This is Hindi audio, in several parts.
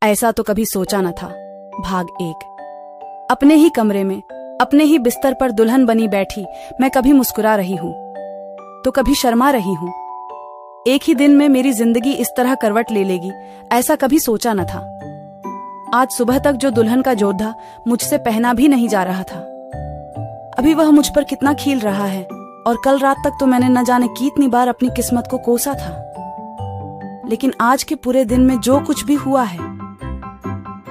ऐसा तो कभी सोचा न था। भाग 1। अपने ही कमरे में अपने ही बिस्तर पर दुल्हन बनी बैठी मैं कभी मुस्कुरा रही हूं तो कभी शर्मा रही हूं। एक ही दिन में मेरी जिंदगी इस तरह करवट ले लेगी, ऐसा कभी सोचा न था। आज सुबह तक जो दुल्हन का जोधा मुझसे पहना भी नहीं जा रहा था, अभी वह मुझ पर कितना खील रहा है। और कल रात तक तो मैंने न जाने कितनी बार अपनी किस्मत को कोसा था, लेकिन आज के पूरे दिन में जो कुछ भी हुआ है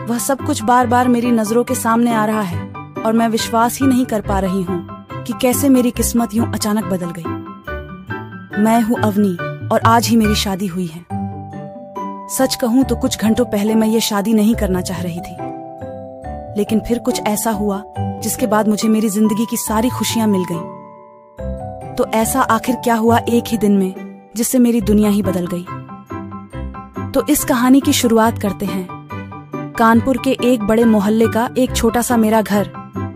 वह सब कुछ बार बार मेरी नजरों के सामने आ रहा है और मैं विश्वास ही नहीं कर पा रही हूँ कि कैसे मेरी किस्मत यूं अचानक बदल गई। मैं हूँ अवनी और आज ही मेरी शादी हुई है। सच कहूं तो कुछ घंटों पहले मैं ये शादी नहीं करना चाह रही थी, लेकिन फिर कुछ ऐसा हुआ जिसके बाद मुझे मेरी जिंदगी की सारी खुशियां मिल गईं। तो ऐसा आखिर क्या हुआ एक ही दिन में जिससे मेरी दुनिया ही बदल गई? तो इस कहानी की शुरुआत करते हैं। कानपुर के एक बड़े मोहल्ले का एक छोटा सा मेरा घर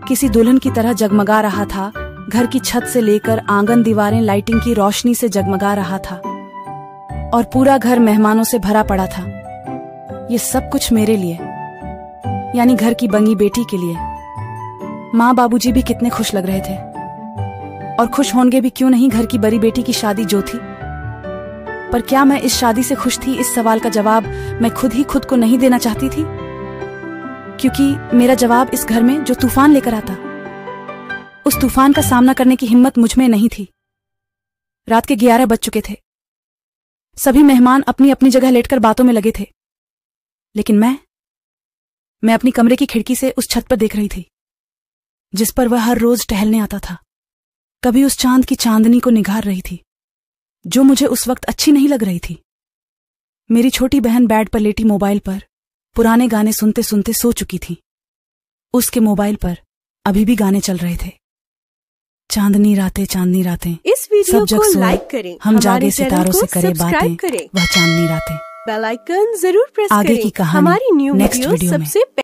किसी दुल्हन की तरह जगमगा रहा था। घर की छत से लेकर आंगन दीवारें लाइटिंग की रोशनी से जगमगा रहा था और पूरा घर मेहमानों से भरा पड़ा था। ये सब कुछ मेरे लिए, यानी घर की बंगी बेटी के लिए। माँ बाबूजी भी कितने खुश लग रहे थे, और खुश होंगे भी क्यों नहीं, घर की बड़ी बेटी की शादी जो थी। पर क्या मैं इस शादी से खुश थी? इस सवाल का जवाब मैं खुद ही खुद को नहीं देना चाहती थी, क्योंकि मेरा जवाब इस घर में जो तूफान लेकर आता, उस तूफान का सामना करने की हिम्मत मुझ में नहीं थी। रात के 11 बज चुके थे। सभी मेहमान अपनी अपनी जगह लेटकर बातों में लगे थे, लेकिन मैं अपनी कमरे की खिड़की से उस छत पर देख रही थी जिस पर वह हर रोज टहलने आता था। कभी उस चांद की चांदनी को निगार रही थी जो मुझे उस वक्त अच्छी नहीं लग रही थी। मेरी छोटी बहन बेड पर लेटी मोबाइल पर पुराने गाने सुनते सुनते सो चुकी थी। उसके मोबाइल पर अभी भी गाने चल रहे थे। चांदनी रातें इस वीडियो सब जग को सोए, लाइक करें, हम जागे हमारे सितारों चैनल से को करे सब्सक्राइब बातें, करें, वह चांदनी रातें। बेल आइकन जरूर प्रेस आगे करें। की कहानी हमारी न्यू नेक्स्ट वीडियो वीडियो में। सबसे